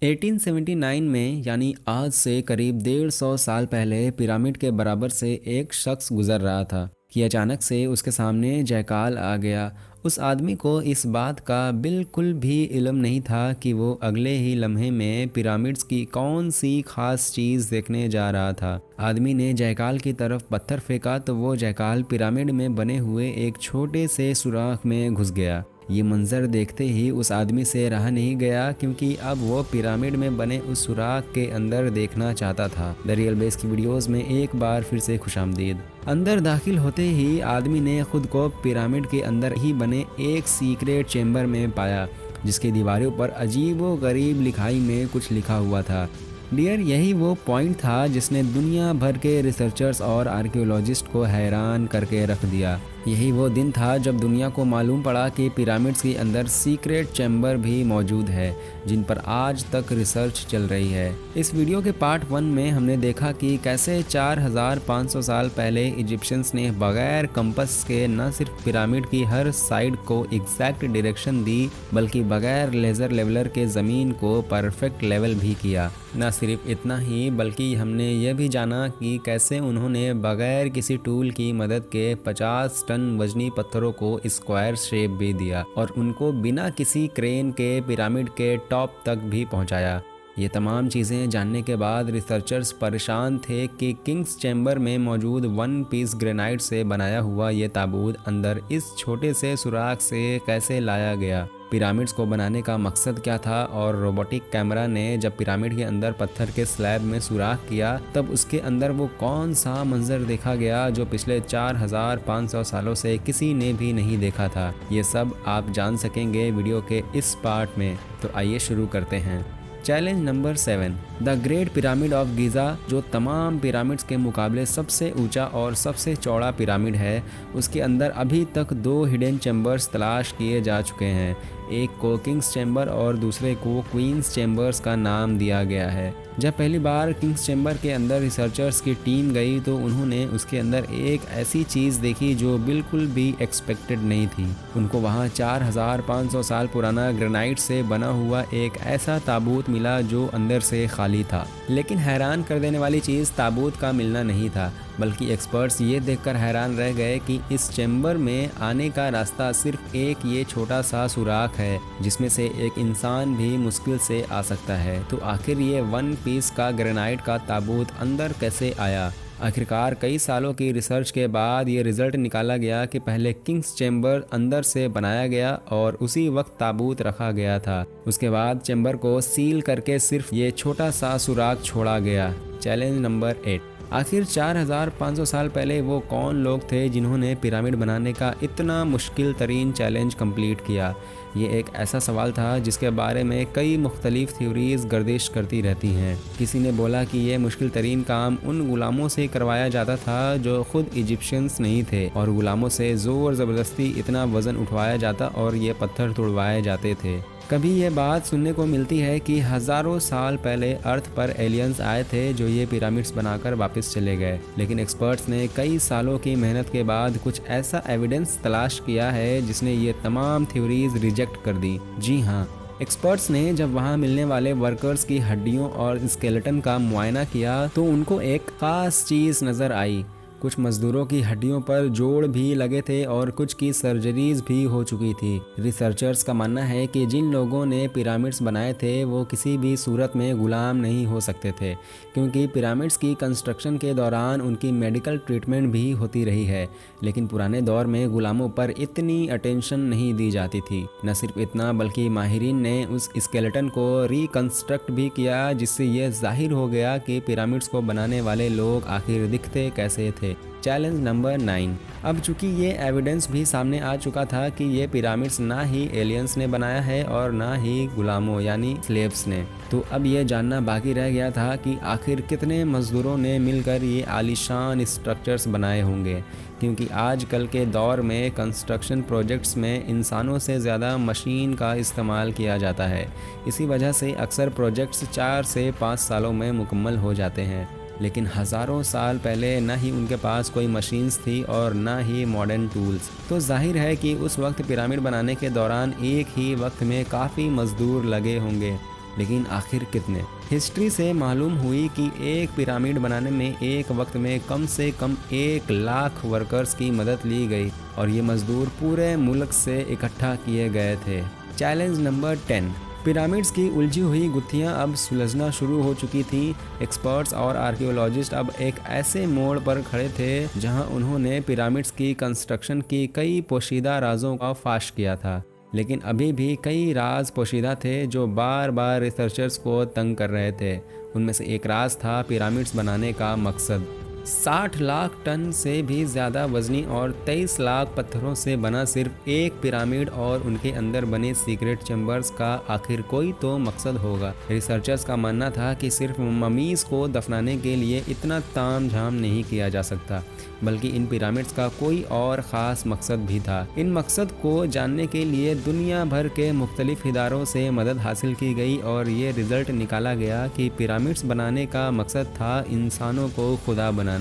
1879 में यानी आज से करीब 150 साल पहले पिरामिड के बराबर से एक शख्स गुजर रहा था कि अचानक से उसके सामने जयकाल आ गया। उस आदमी को इस बात का बिल्कुल भी इल्म नहीं था कि वो अगले ही लम्हे में पिरामिड्स की कौन सी खास चीज़ देखने जा रहा था। आदमी ने जयकाल की तरफ पत्थर फेंका तो वो जयकाल पिरामिड में बने हुए एक छोटे से सुराख में घुस गया। ये मंजर देखते ही उस आदमी से रहा नहीं गया, क्योंकि अब वो पिरामिड में बने उस सुराख के अंदर देखना चाहता था। द रियल बेस की वीडियोस में एक बार फिर से खुशामदीद। अंदर दाखिल होते ही आदमी ने खुद को पिरामिड के अंदर ही बने एक सीक्रेट चेम्बर में पाया, जिसकी दीवारों पर अजीबो गरीब लिखाई में कुछ लिखा हुआ था। डियर, यही वो पॉइंट था जिसने दुनिया भर के रिसर्चर्स और आर्कियोलॉजिस्ट को हैरान करके रख दिया। यही वो दिन था जब दुनिया को मालूम पड़ा कि पिरामिड्स के अंदर सीक्रेट चैम्बर भी मौजूद है, जिन पर आज तक रिसर्च चल रही है। इस वीडियो के पार्ट 1 में हमने देखा कि कैसे 4500 साल पहले इजिप्शियंस ने बगैर कंपस के न सिर्फ पिरामिड की हर साइड को एग्जैक्ट डायरेक्शन दी, बल्कि बगैर लेज़र लेवलर के ज़मीन को परफेक्ट लेवल भी किया। न सिर्फ इतना ही, बल्कि हमने यह भी जाना कि कैसे उन्होंने बगैर किसी टूल की मदद के 50 टन वजनी पत्थरों को स्क्वायर शेप भी दिया और उनको बिना किसी क्रेन के पिरामिड के टॉप तक भी पहुंचाया। ये तमाम चीज़ें जानने के बाद रिसर्चर्स परेशान थे कि किंग्स चैम्बर में मौजूद 1 पीस ग्रेनाइट से बनाया हुआ ये ताबूत अंदर इस छोटे से सुराख से कैसे लाया गया। पिरामिड्स को बनाने का मकसद क्या था, और रोबोटिक कैमरा ने जब पिरामिड के अंदर पत्थर के स्लैब में सुराख किया तब उसके अंदर वो कौन सा मंजर देखा गया जो पिछले 4500 सालों से किसी ने भी नहीं देखा था। ये सब आप जान सकेंगे वीडियो के इस पार्ट में। तो आइए शुरू करते हैं। Challenge number 7, the great pyramid of Giza, जो तमाम पिरामिड्स के मुकाबले सबसे ऊंचा और सबसे चौड़ा पिरामिड है। उसके अंदर अभी तक 2 हिडन चैम्बर्स तलाश किए जा चुके हैं। एक को किंग्स चैम्बर और दूसरे को क्वींस चैम्बर्स का नाम दिया गया है। जब पहली बार किंग्स चैम्बर के अंदर रिसर्चर्स की टीम गई तो उन्होंने उसके अंदर एक ऐसी चीज़ देखी जो बिल्कुल भी एक्सपेक्टेड नहीं थी। उनको वहाँ 4500 साल पुराना ग्रेनाइट से बना हुआ एक ऐसा ताबूत मिला जो अंदर से खाली था। लेकिन हैरान कर देने वाली चीज़ ताबूत का मिलना नहीं था, बल्कि एक्सपर्ट्स ये देखकर हैरान रह गए कि इस चैम्बर में आने का रास्ता सिर्फ एक ये छोटा सा सुराख है, जिसमें से एक इंसान भी मुश्किल से आ सकता है। तो आखिर ये 1 पीस का ग्रेनाइट का ताबूत अंदर कैसे आया? आखिरकार कई सालों की रिसर्च के बाद ये रिजल्ट निकाला गया कि पहले किंग्स चैम्बर अंदर से बनाया गया और उसी वक्त ताबूत रखा गया था। उसके बाद चैम्बर को सील करके सिर्फ ये छोटा सा सुराख छोड़ा गया। चैलेंज नंबर 8, आखिर 4500 साल पहले वो कौन लोग थे जिन्होंने पिरामिड बनाने का इतना मुश्किल तरीन चैलेंज कंप्लीट किया? ये एक ऐसा सवाल था जिसके बारे में कई मुख्तलिफ थ्योरीज गर्दिश करती रहती हैं। किसी ने बोला कि ये मुश्किल तरीन काम उन गुलामों से करवाया जाता था जो खुद इजिप्शियंस नहीं थे, और गुलामों से ज़ोर ज़बरदस्ती इतना वज़न उठवाया जाता और ये पत्थर तोड़वाए जाते थे। कभी ये बात सुनने को मिलती है कि हज़ारों साल पहले अर्थ पर एलियंस आए थे जो ये पिरामिड्स बनाकर वापस चले गए। लेकिन एक्सपर्ट्स ने कई सालों की मेहनत के बाद कुछ ऐसा एविडेंस तलाश किया है जिसने ये तमाम थ्योरीज रिजेक्ट कर दी। जी हाँ, एक्सपर्ट्स ने जब वहाँ मिलने वाले वर्कर्स की हड्डियों और स्केलेटन का मुआयना किया तो उनको एक ख़ास चीज़ नज़र आई। कुछ मजदूरों की हड्डियों पर जोड़ भी लगे थे और कुछ की सर्जरीज भी हो चुकी थी। रिसर्चर्स का मानना है कि जिन लोगों ने पिरामिड्स बनाए थे वो किसी भी सूरत में गुलाम नहीं हो सकते थे, क्योंकि पिरामिड्स की कंस्ट्रक्शन के दौरान उनकी मेडिकल ट्रीटमेंट भी होती रही है। लेकिन पुराने दौर में गुलामों पर इतनी अटेंशन नहीं दी जाती थी। न सिर्फ इतना, बल्कि माहिरीन ने उस स्केलेटन को रिकंस्ट्रक्ट भी किया, जिससे ये जाहिर हो गया कि पिरामिड्स को बनाने वाले लोग आखिर दिखते कैसे थे। चैलेंज नंबर 9, अब चूंकि ये एविडेंस भी सामने आ चुका था कि ये पिरामिड्स ना ही एलियंस ने बनाया है और ना ही गुलामों यानी स्लेव्स ने, तो अब ये जानना बाकी रह गया था कि आखिर कितने मजदूरों ने मिलकर ये आलीशान स्ट्रक्चर्स बनाए होंगे। क्योंकि आजकल के दौर में कंस्ट्रक्शन प्रोजेक्ट्स में इंसानों से ज़्यादा मशीन का इस्तेमाल किया जाता है। इसी वजह से अक्सर प्रोजेक्ट्स 4 से 5 सालों में मुकम्मल हो जाते हैं। लेकिन हज़ारों साल पहले ना ही उनके पास कोई मशीन्स थी और ना ही मॉडर्न टूल्स, तो जाहिर है कि उस वक्त पिरामिड बनाने के दौरान एक ही वक्त में काफ़ी मज़दूर लगे होंगे। लेकिन आखिर कितने? हिस्ट्री से मालूम हुई कि एक पिरामिड बनाने में एक वक्त में कम से कम 1 लाख वर्कर्स की मदद ली गई और ये मजदूर पूरे मुल्क से इकट्ठा किए गए थे। Challenge number 10। पिरामिड्स की उलझी हुई गुत्थियां अब सुलझना शुरू हो चुकी थीं। एक्सपर्ट्स और आर्कियोलॉजिस्ट अब एक ऐसे मोड़ पर खड़े थे जहां उन्होंने पिरामिड्स की कंस्ट्रक्शन की कई पोशीदा राजों का फाश किया था, लेकिन अभी भी कई राज पोशीदा थे जो बार बार रिसर्चर्स को तंग कर रहे थे। उनमें से एक राज था पिरामिड्स बनाने का मकसद। 60 लाख टन से भी ज़्यादा वजनी और 23 लाख पत्थरों से बना सिर्फ एक पिरामिड और उनके अंदर बने सीक्रेट चैम्बर्स का आखिर कोई तो मकसद होगा। रिसर्चर्स का मानना था कि सिर्फ ममीज़ को दफनाने के लिए इतना ताम झाम नहीं किया जा सकता, बल्कि इन पिरामिड्स का कोई और ख़ास मकसद भी था। इन मकसद को जानने के लिए दुनिया भर के मुख्तलिफ इदारों से मदद हासिल की गई और ये रिज़ल्ट निकाला गया कि पिरामिड्स बनाने का मकसद था इंसानों को खुदा बनाना।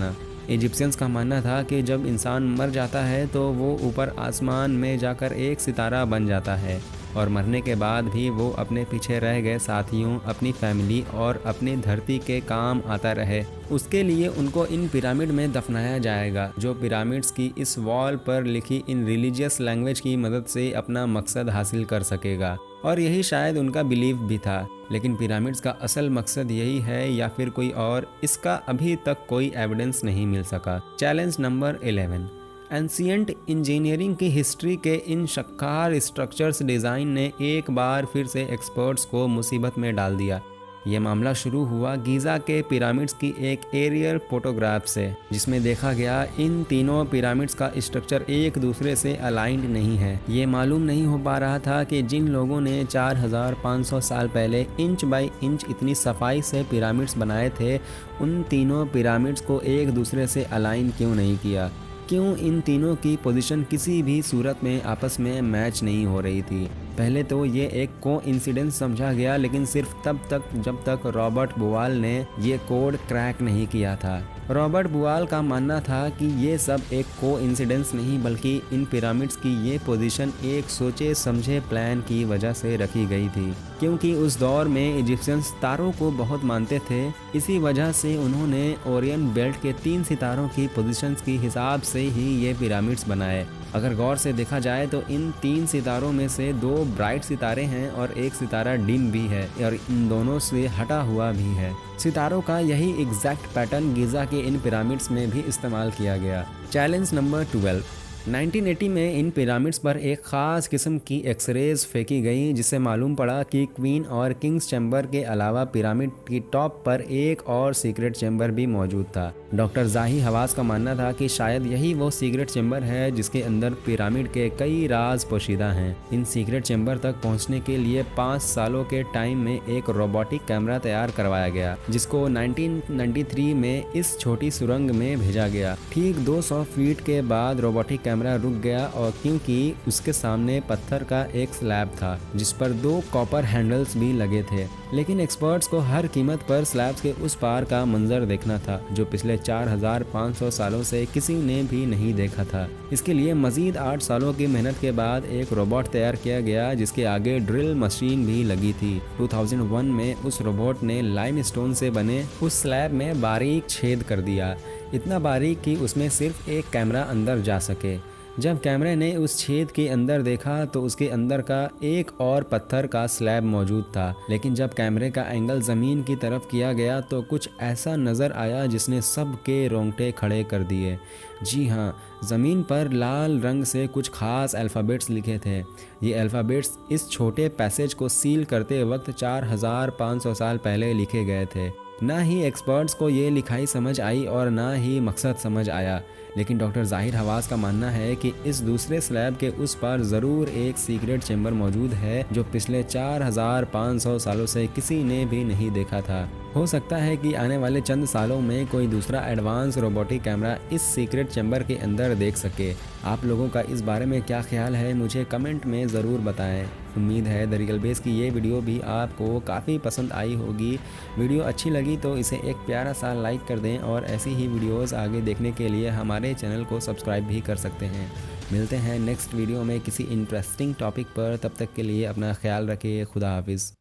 इजिप्शियंस का मानना था कि जब इंसान मर जाता है तो वो ऊपर आसमान में जाकर एक सितारा बन जाता है और मरने के बाद भी वो अपने पीछे रह गए साथियों, अपनी फैमिली और अपनी धरती के काम आता रहे। उसके लिए उनको इन पिरामिड में दफनाया जाएगा, जो पिरामिड्स की इस वॉल पर लिखी इन रिलीजियस लैंग्वेज की मदद से अपना मकसद हासिल कर सकेगा। और यही शायद उनका बिलीफ भी था। लेकिन पिरामिड्स का असल मकसद यही है या फिर कोई और, इसका अभी तक कोई एविडेंस नहीं मिल सका। Challenge number 11। एंशिएंट इंजीनियरिंग की हिस्ट्री के इन शक्कार स्ट्रक्चर्स डिज़ाइन ने एक बार फिर से एक्सपर्ट्स को मुसीबत में डाल दिया। ये मामला शुरू हुआ गीज़ा के पिरामिड्स की एक एरियल फोटोग्राफ से, जिसमें देखा गया इन तीनों पिरामिड्स का स्ट्रक्चर एक दूसरे से अलाइंड नहीं है। ये मालूम नहीं हो पा रहा था कि जिन लोगों ने 4500 साल पहले इंच बाई इंच इतनी सफाई से पिरामिड्स बनाए थे, उन तीनों पिरामिड्स को एक दूसरे से अलाइन क्यों नहीं किया। क्यों इन तीनों की पोजीशन किसी भी सूरत में आपस में मैच नहीं हो रही थी। पहले तो ये एक कोइंसिडेंस समझा गया, लेकिन सिर्फ तब तक जब तक रॉबर्ट बुवाल ने ये कोड क्रैक नहीं किया था। रॉबर्ट बुवाल का मानना था कि ये सब एक कोइंसिडेंस नहीं, बल्कि इन पिरामिड्स की ये पोजीशन एक सोचे समझे प्लान की वजह से रखी गई थी, क्योंकि उस दौर में इजिप्शियंस तारों को बहुत मानते थे। इसी वजह से उन्होंने ओरियन बेल्ट के 3 सितारों की पोजीशंस के हिसाब से ही ये पिरामिड्स बनाए। अगर गौर से देखा जाए तो इन 3 सितारों में से 2 ब्राइट सितारे हैं और एक सितारा डिम भी है और इन दोनों से हटा हुआ भी है। सितारों का यही एग्जैक्ट पैटर्न गीज़ा के इन पिरामिड्स में भी इस्तेमाल किया गया। Challenge number 12। 1980 में इन पिरामिड्स पर एक ख़ास किस्म की एक्सरेज फेंकी गई, जिससे मालूम पड़ा कि क्वीन और किंग्स चैम्बर के अलावा पिरामिड की टॉप पर एक और सीक्रेट चैम्बर भी मौजूद था। डॉक्टर जाही हवास का मानना था कि शायद यही वो सीक्रेट चैम्बर है जिसके अंदर पिरामिड के कई राज पोशीदा हैं। इन सीक्रेट चैम्बर तक पहुंचने के लिए 5 सालों के टाइम में एक रोबोटिक कैमरा तैयार करवाया गया, जिसको 1993 में इस छोटी सुरंग में भेजा गया। ठीक 200 फीट के बाद रोबोटिक कैमरा रुक गया, और क्योंकि उसके सामने पत्थर का एक स्लैब था जिस पर 2 कॉपर हैंडल्स भी लगे थे। लेकिन एक्सपर्ट्स को हर कीमत पर स्लैब्स के उस पार का मंजर देखना था, जो पिछले 4500 सालों से किसी ने भी नहीं देखा था। इसके लिए मजीद 8 सालों की मेहनत के बाद एक रोबोट तैयार किया गया, जिसके आगे ड्रिल मशीन भी लगी थी। 2001 में उस रोबोट ने लाइमस्टोन से बने उस स्लैब में बारीक छेद कर दिया, इतना बारीक कि उसमें सिर्फ एक कैमरा अंदर जा सके। जब कैमरे ने उस छेद के अंदर देखा तो उसके अंदर का एक और पत्थर का स्लैब मौजूद था, लेकिन जब कैमरे का एंगल ज़मीन की तरफ किया गया तो कुछ ऐसा नज़र आया जिसने सबके रोंगटे खड़े कर दिए। जी हाँ, ज़मीन पर लाल रंग से कुछ ख़ास अल्फ़ाबेट्स लिखे थे। ये अल्फ़ाबेट्स इस छोटे पैसेज को सील करते वक्त 4500 साल पहले लिखे गए थे। ना ही एक्सपर्ट्स को ये लिखाई समझ आई और ना ही मकसद समझ आया, लेकिन डॉक्टर ज़ाहिर हवास का मानना है कि इस दूसरे स्लैब के उस पार ज़रूर एक सीक्रेट चैम्बर मौजूद है, जो पिछले 4500 सालों से किसी ने भी नहीं देखा था। हो सकता है कि आने वाले चंद सालों में कोई दूसरा एडवांस रोबोटिक कैमरा इस सीक्रेट चैम्बर के अंदर देख सके। आप लोगों का इस बारे में क्या ख्याल है, मुझे कमेंट में ज़रूर बताएं। उम्मीद है द रियल बेस की ये वीडियो भी आपको काफ़ी पसंद आई होगी। वीडियो अच्छी लगी तो इसे एक प्यारा सा लाइक कर दें, और ऐसी ही वीडियोस आगे देखने के लिए हमारे चैनल को सब्सक्राइब भी कर सकते हैं। मिलते हैं नेक्स्ट वीडियो में किसी इंटरेस्टिंग टॉपिक पर। तब तक के लिए अपना ख्याल रखिए। खुदा हाफिज़।